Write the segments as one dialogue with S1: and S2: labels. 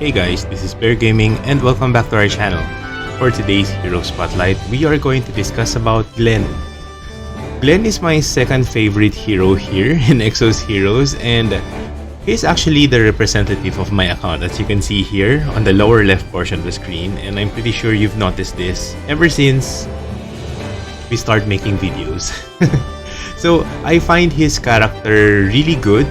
S1: Hey guys, this is Bear Gaming and welcome back to our channel. For today's Hero Spotlight, we are going to discuss about Glenn. Glenn is my second favorite hero here in Exos Heroes, and he's actually the representative of my account, as you can see here on the lower left portion of the screen, and I'm pretty sure you've noticed this ever since we start making videos. So I find his character really good.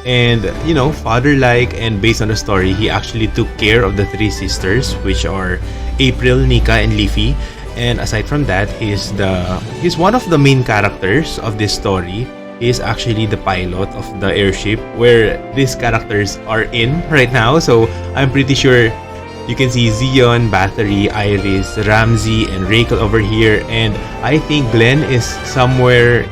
S1: And, you know, father-like, and based on the story, he actually took care of the three sisters, which are April, Nika, and Leafy. And aside from that, he's one of the main characters of this story. He's actually the pilot of the airship where these characters are in right now. So I'm pretty sure you can see Zion, Battery, Iris, Ramsey, and Rachel over here. And I think Glenn is somewhere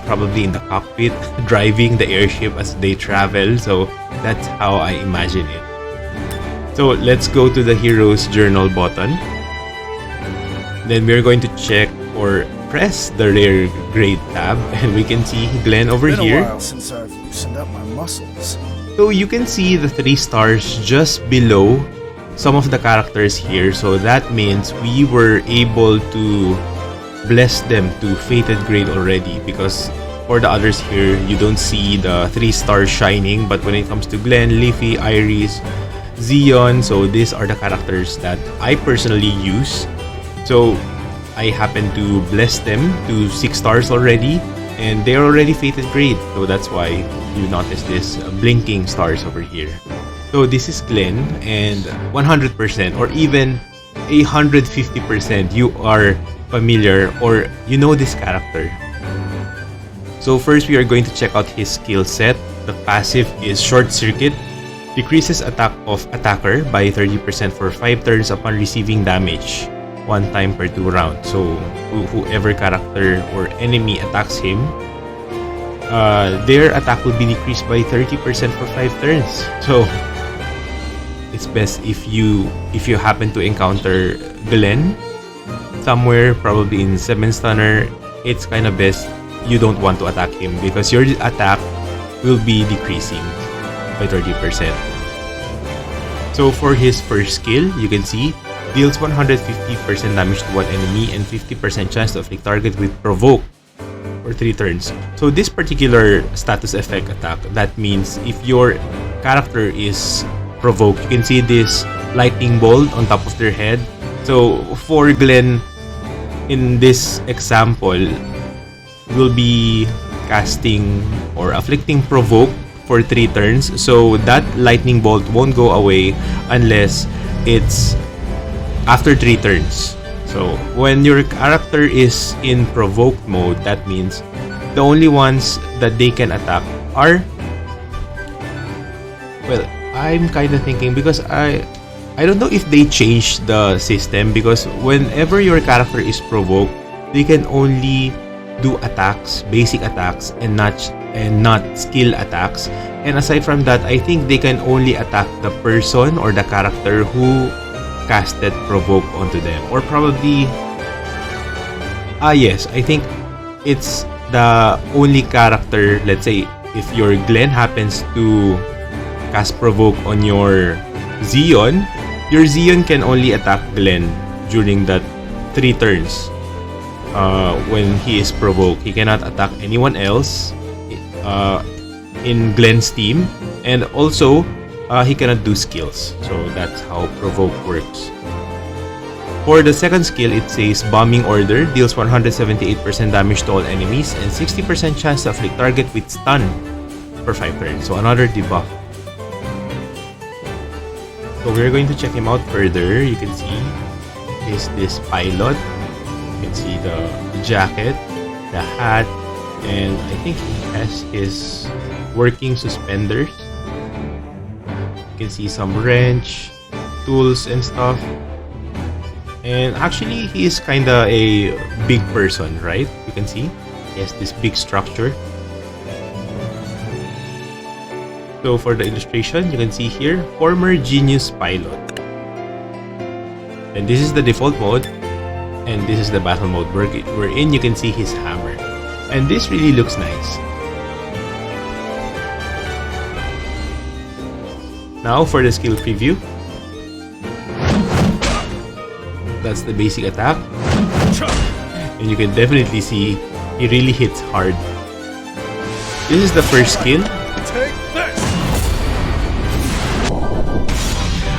S1: probably in the cockpit, driving the airship as they travel. So that's how I imagine it. So let's go to the Hero's Journal button. Then we're going to check or press the rare grade tab, and we can see Glenn over here.
S2: It's been a while since I've loosened up my muscles.
S1: So you can see the 3 stars just below some of the characters here, so that means we were able to bless them to fated grade already, because for the others here you don't see the 3 stars shining, but when it comes to Glenn, Leafy, Iris, Zion, so these are the characters that I personally use. So I happen to bless them to 6 stars already, and they're already fated grade, so that's why you notice this blinking stars over here. So this is Glenn, and 100% or even 150% you are familiar or you know this character. So first we are going to check out his skill set. The passive is Short Circuit, decreases attack of attacker by 30% for 5 turns upon receiving damage 1 time per 2 rounds. So whoever character or enemy attacks him, their attack will be decreased by 30% for 5 turns. So it's best if you happen to encounter Glenn somewhere, probably in 7 stunner, it's kind of best you don't want to attack him because your attack will be decreasing by 30%. So for his first skill, you can see deals 150% damage to one enemy and 50% chance to afflict target with provoke for 3 turns. So this particular status effect attack, that means if your character is provoke, you can see this lightning bolt on top of their head. So for Glenn, in this example, will be casting or afflicting provoke for 3 turns. So that lightning bolt won't go away unless it's after 3 turns. So when your character is in provoke mode, that means the only ones that they can attack are, well, I'm kind of thinking, because I don't know if they changed the system, because whenever your character is provoked, they can only do attacks, basic attacks, and not skill attacks. And aside from that, I think they can only attack the person or the character who casted provoke onto them, or probably yes, I think it's the only character. Let's say if your Glenn happens to cast provoke on your Zion, your Zion can only attack Glenn during that 3 turns. When he is provoked, he cannot attack anyone else in Glenn's team, and also he cannot do skills. So that's how provoke works. For the second skill, it says Bombing Order, deals 178% damage to all enemies and 60% chance to afflict target with stun for 5 turns. So another debuff. So we're going to check him out further. You can see is this pilot. You can see the jacket, the hat, and I think he has his working suspenders. You can see some wrench, tools, and stuff. And actually, he is kinda a big person, right? You can see he has this big structure. So for the illustration, you can see here, former Genuis pilot. And this is the default mode, and this is the battle mode wherein you can see his hammer. And this really looks nice. Now for the skill preview. That's the basic attack. And you can definitely see he really hits hard. This is the first skill.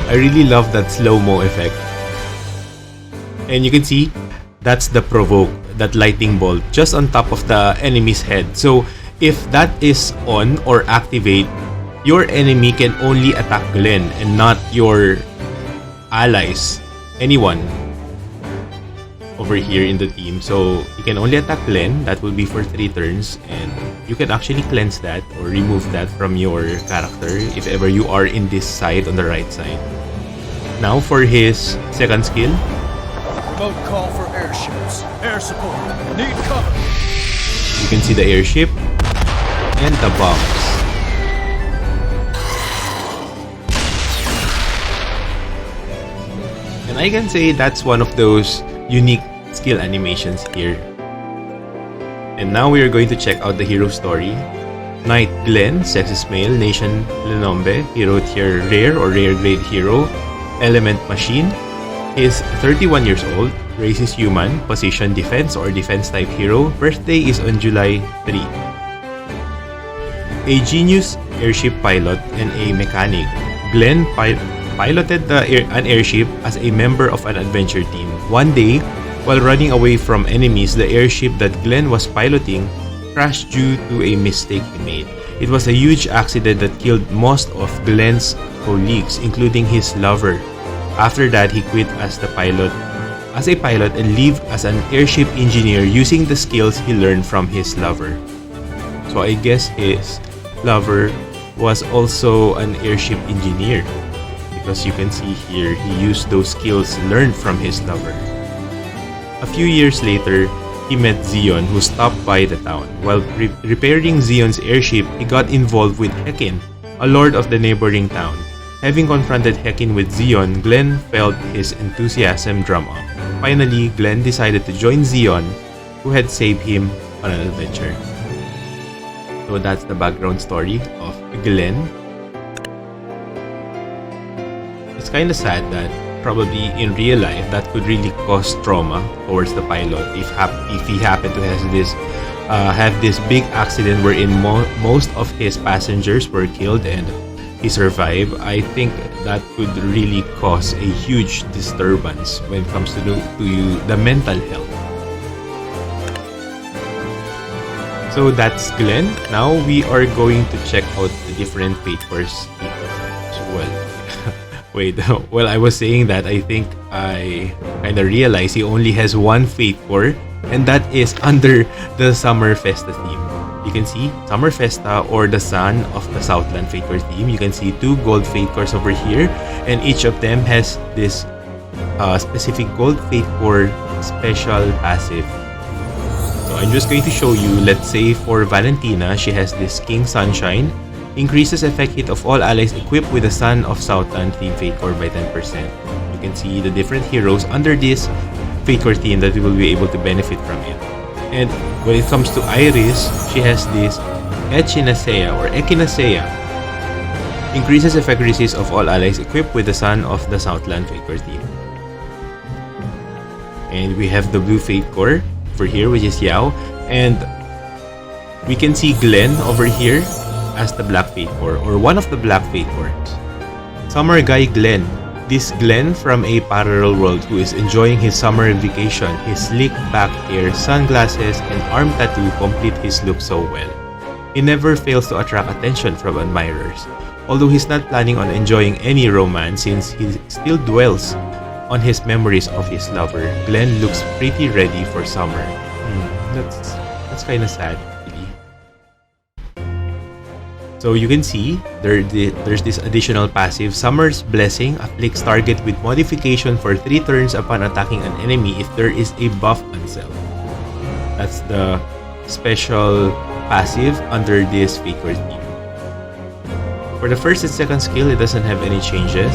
S1: I really love that slow-mo effect. And you can see that's the provoke, that lightning bolt just on top of the enemy's head. So if that is on or activate, your enemy can only attack Glenn and not your allies, anyone over here in the team. So you can only attack Glenn, that will be for 3 turns, and you can actually cleanse that or remove that from your character if ever you are in this side on the right side. Now for his second skill.
S2: Remote call for airships. Air support. Need cover.
S1: You can see the airship and the bombs. And I can say that's one of those unique skill animations here. And now we are going to check out the hero story. Knight Glenn, sexist male, nation Lenombe, hero tier rare or rare grade hero, element machine. He is 31 years old, race is human, position defense or defense type hero, birthday is on July 3. A genius airship pilot and a mechanic, Glenn piloted an airship as a member of an adventure team. One day, while running away from enemies, the airship that Glenn was piloting crashed due to a mistake he made. It was a huge accident that killed most of Glenn's colleagues, including his lover. After that, he quit as a pilot and lived as an airship engineer using the skills he learned from his lover. So I guess his lover was also an airship engineer, because you can see here he used those skills learned from his lover. A few years later, he met Zeon, who stopped by the town. While repairing Zeon's airship, he got involved with Hekin, a lord of the neighboring town. Having confronted Hekin with Zeon, Glenn felt his enthusiasm drum up. Finally, Glenn decided to join Zeon, who had saved him on an adventure. So that's the background story of Glenn. It's kind of sad that probably in real life that could really cause trauma towards the pilot if he happened to have this big accident wherein most of his passengers were killed and he survived. I think that could really cause a huge disturbance when it comes to the mental health. So that's Glenn. Now we are going to check out the different fate cores. Wait, well, I was saying that I think I kind of realized he only has one Fate Core, and that is under the Summer Festa theme. You can see Summer Festa or the Sun of the Southland Fate Core theme. You can see 2 gold Fate Cores over here, and each of them has this specific gold Fate Core special passive. So I'm just going to show you, let's say for Valentina, she has this King Sunshine. Increases effect hit of all allies equipped with the Sun of Southland theme Fate Core by 10%. You can see the different heroes under this Fate Core theme that will be able to benefit from it. And when it comes to Iris, she has this Echinacea or Echinacea. Increases effect resist of all allies equipped with the Sun of the Southland Fate Core theme. And we have the Blue Fate Core over here, which is Yao. And we can see Glenn over here as the Black Fate Core or one of the Black Fate Cores. Summer Guy Glenn. This Glenn from a parallel world who is enjoying his summer vacation. His slick back hair, sunglasses, and arm tattoo complete his look so well. He never fails to attract attention from admirers. Although he's not planning on enjoying any romance since he still dwells on his memories of his lover, Glenn looks pretty ready for summer. That's kind of sad. So you can see there's this additional passive, Summer's Blessing, afflicts target with modification for 3 turns upon attacking an enemy if there is a buff on self. That's the special passive under this Fate Core theme. For the first and second skill, it doesn't have any changes.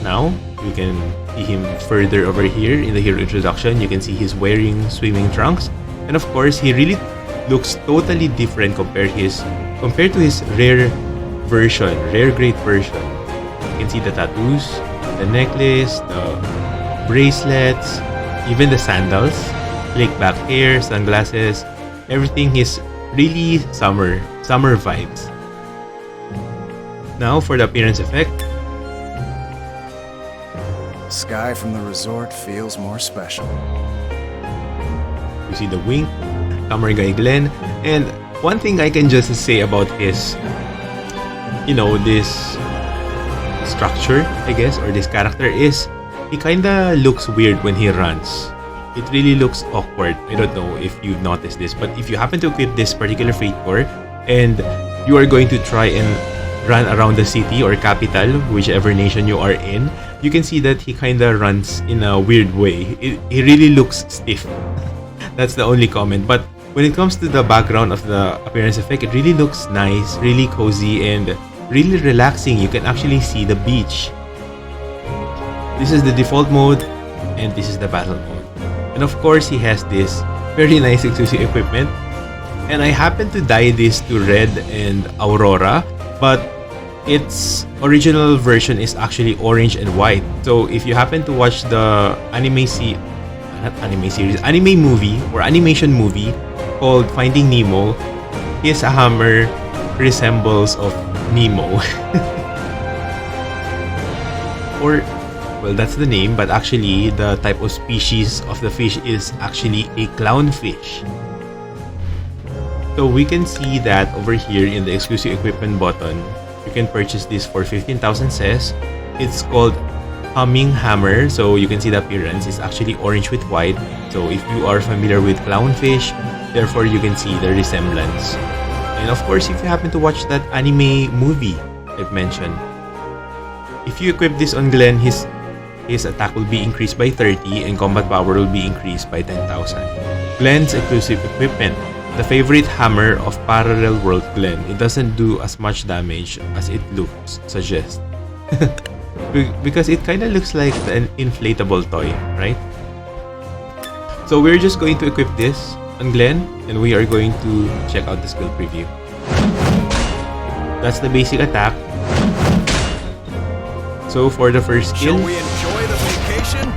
S1: Now, you can see him further over here in the hero introduction. You can see he's wearing swimming trunks. And of course, he really looks totally different compared to his rare version, rare grade version. You can see the tattoos, the necklace, the bracelets, even the sandals, slick back hair, sunglasses. Everything is really summer vibes. Now for the appearance effect.
S2: Sky from the resort feels more special.
S1: You see the wink, summer guy Glenn, and one thing I can just say about his, this structure, I guess, or this character is he kinda looks weird when he runs. It really looks awkward. I don't know if you've noticed this, but if you happen to equip this particular Fate Core and you are going to try and run around the city or capital, whichever nation you are in, you can see that he kinda runs in a weird way. He really looks stiff. That's the only comment. But when it comes to the background of the appearance effect, it really looks nice, really cozy, and really relaxing. You can actually see the beach. This is the default mode, and this is the battle mode. And of course, he has this very nice exclusive equipment. And I happen to dye this to red and Aurora, but its original version is actually orange and white. So if you happen to watch the anime movie or animation movie called Finding Nemo, his hammer resembles of Nemo. Well, that's the name, but actually the type of species of the fish is actually a clownfish. So we can see that over here in the exclusive equipment button, you can purchase this for 15,000 ses. It's called Humming Hammer, so you can see the appearance is actually orange with white. So if you are familiar with clownfish, therefore you can see the resemblance. And of course, if you happen to watch that anime movie I've mentioned, if you equip this on Glenn, his attack will be increased by 30 and combat power will be increased by 10,000. Glenn's exclusive equipment, the favorite hammer of Parallel World Glenn. It doesn't do as much damage as it looks suggest. Because it kind of looks like an inflatable toy, right? So we're just going to equip this on Glenn and we are going to check out the skill preview. That's the basic attack. So for the first skill,
S2: shall we enjoy the vacation?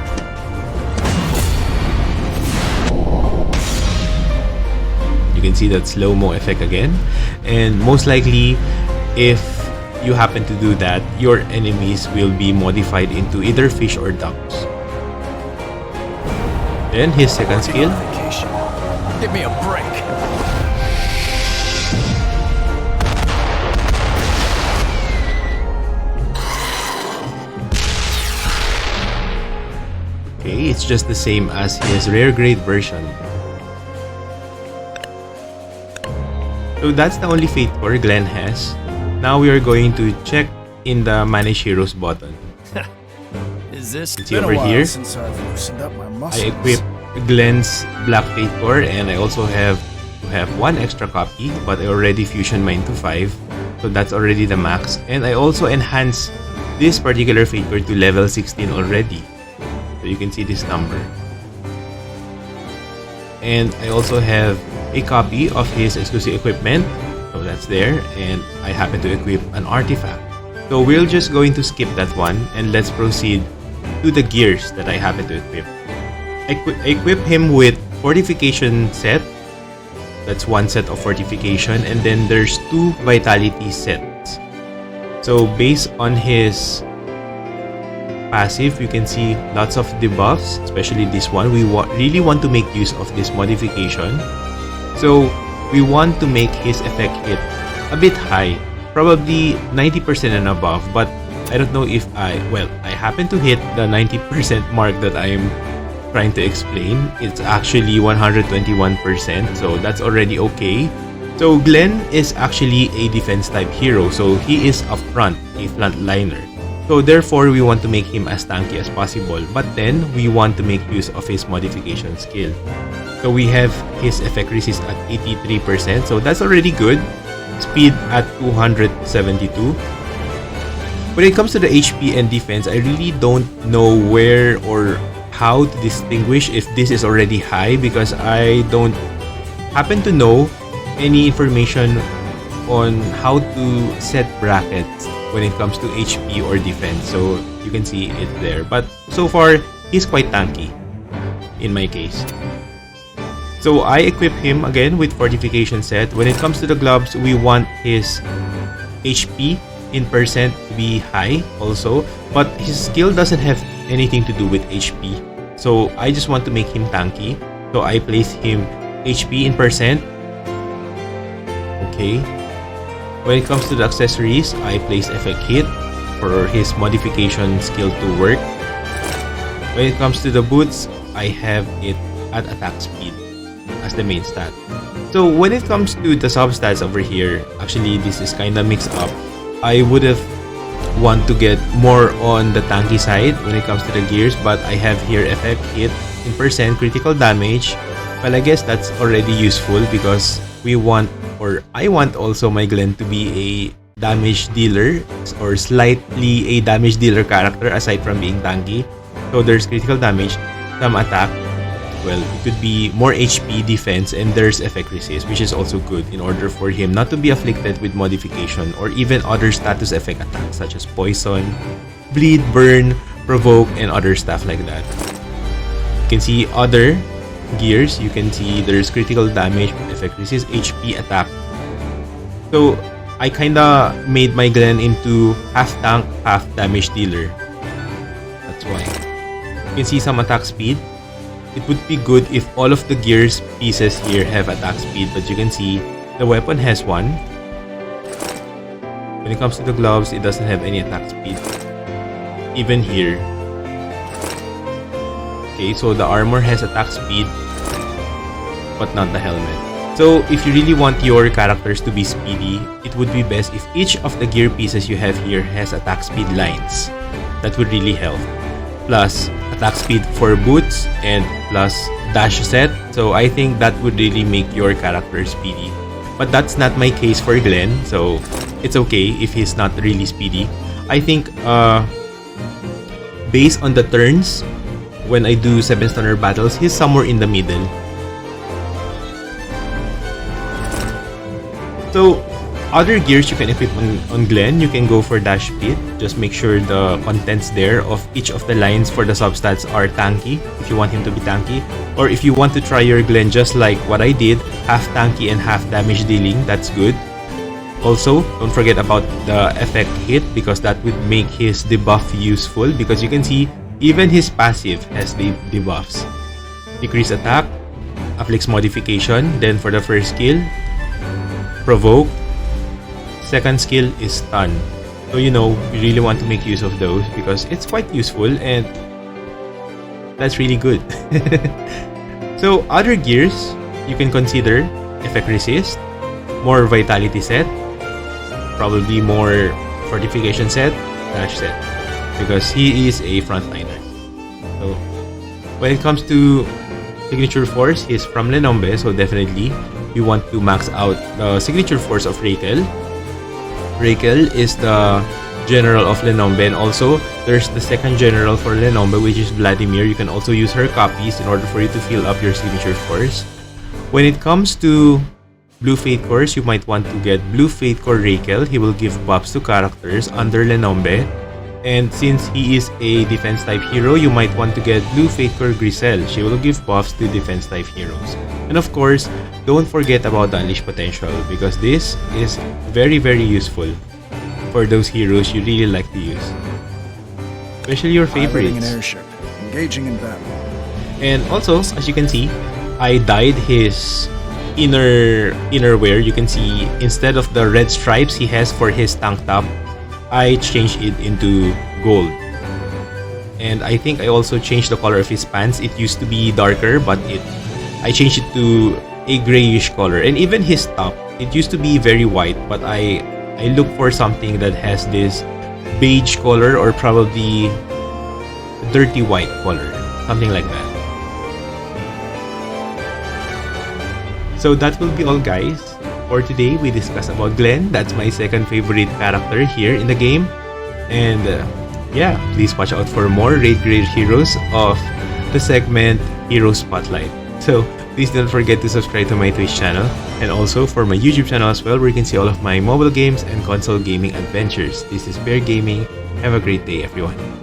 S1: you can see that slow-mo effect again. And most likely, if you happen to do that, your enemies will be modified into either fish or ducks. Then his second skill,
S2: Vacation. Give me a break.
S1: okay, it's just the same as his rare grade version. So that's the only Fate Core Glenn has. Now we are going to check in the Manage Heroes button.
S2: Is this
S1: See over here,
S2: since I've loosened up my
S1: I
S2: muscles?
S1: equipped Glenn's Black Fate Core and I also have one extra copy, but I already fusioned mine to 5. So that's already the max. And I also enhanced this particular Fate Core to level 16 already. So you can see this number. And I also have a copy of his exclusive equipment. So that's there. And I happen to equip an artifact. So we're just going to skip that one and let's proceed to the gears that I happen to equip. I equip him with fortification set. That's one set of fortification, and then there's 2 vitality sets. So based on his passive, you can see lots of debuffs, especially this one. We really want to make use of this modification. So we want to make his effect hit a bit high, probably 90% and above, but I don't know if I happen to hit the 90% mark that I'm trying to explain. It's actually 121%, so that's already okay. So Glenn is actually a defense type hero, so he is a frontliner. So therefore, we want to make him as tanky as possible, but then we want to make use of his modification skill. So we have his effect resist at 83%, so that's already good. Speed at 272. When it comes to the HP and defense, I really don't know where or how to distinguish if this is already high because I don't happen to know any information on how to set brackets when it comes to HP or defense. So you can see it there. But so far, he's quite tanky in my case. So I equip him again with fortification set. When it comes to the gloves, we want his HP in percent to be high also. But his skill doesn't have anything to do with HP. So I just want to make him tanky. So I place him HP in percent. Okay. When it comes to the accessories, I place effect hit for his modification skill to work. When it comes to the boots, I have it at attack speed as the main stat. So when it comes to the substats over here, actually this is kinda mixed up. I would have want to get more on the tanky side when it comes to the gears, but I have here effect hit in percent critical damage. Well, I guess that's already useful because we want, or I want also my Glenn to be a damage dealer or slightly a damage dealer character aside from being tanky. So there's critical damage, some attack. Well, it could be more HP defense, and there's effect resist, which is also good in order for him not to be afflicted with modification or even other status effect attacks such as poison, bleed, burn, provoke, and other stuff like that. You can see other gears. You can see there's critical damage, effect resist, HP, attack. So I kinda made my Glenn into half tank, half damage dealer. That's why. You can see some attack speed. It would be good if all of the gears pieces here have attack speed, but you can see the weapon has one. When it comes to the gloves, it doesn't have any attack speed. Even here. Okay, so the armor has attack speed, but not the helmet. So if you really want your characters to be speedy, it would be best if each of the gear pieces you have here has attack speed lines. That would really help. Plus attack speed for boots and plus dash set. So I think that would really make your character speedy. But that's not my case for Glenn, so it's okay if he's not really speedy. I think based on the turns, when I do 7-stunner battles, he's somewhere in the middle. So other gears you can equip on Glenn, you can go for dash speed. Just make sure the contents there of each of the lines for the substats are tanky if you want him to be tanky. Or if you want to try your Glenn just like what I did, half tanky and half damage dealing, that's good. Also, don't forget about the effect hit because that would make his debuff useful, because you can see even his passive has the debuffs. Decrease attack, afflicts modification, then for the first skill, provoke. Second skill is stun. So you know, you really want to make use of those because it's quite useful and that's really good. So other gears you can consider effect resist, more vitality set, probably more fortification set, dash set, because he is a frontliner. So when it comes to signature force, he's from Lenombe, so definitely you want to max out the signature force of Raquel. Raquel is the general of Lenombe, and also there's the second general for Lenombe, which is Vladimir. You can also use her copies in order for you to fill up your signature force. When it comes to Blue Fate Cores, you might want to get Blue Fate Core Raquel. He will give buffs to characters under Lenombe. And since he is a defense type hero, you might want to get Blue Fate Core Grisel. She will give buffs to defense type heroes. And of course, don't forget about the Unleash Potential, because this is very useful for those heroes you really like to use. Especially your favorites.
S2: Piloting an airship, engaging in battle.
S1: And also, as you can see, I dyed his inner wear. You can see instead of the red stripes he has for his tank top, I changed it into gold. And I think I also changed the color of his pants. It used to be darker, but I changed it to a grayish color. And even his top, it used to be very white, but I look for something that has this beige color or probably dirty white color, something like that. So that will be all, guys. For today, we discussed about Glenn. That's my second favorite character here in the game. And yeah, please watch out for more Raid Grade Heroes of the segment Hero Spotlight. So Please don't forget to subscribe to my Twitch channel, and also for my YouTube channel as well, where you can see all of my mobile games and console gaming adventures. This is Bear Gaming. Have a great day, everyone.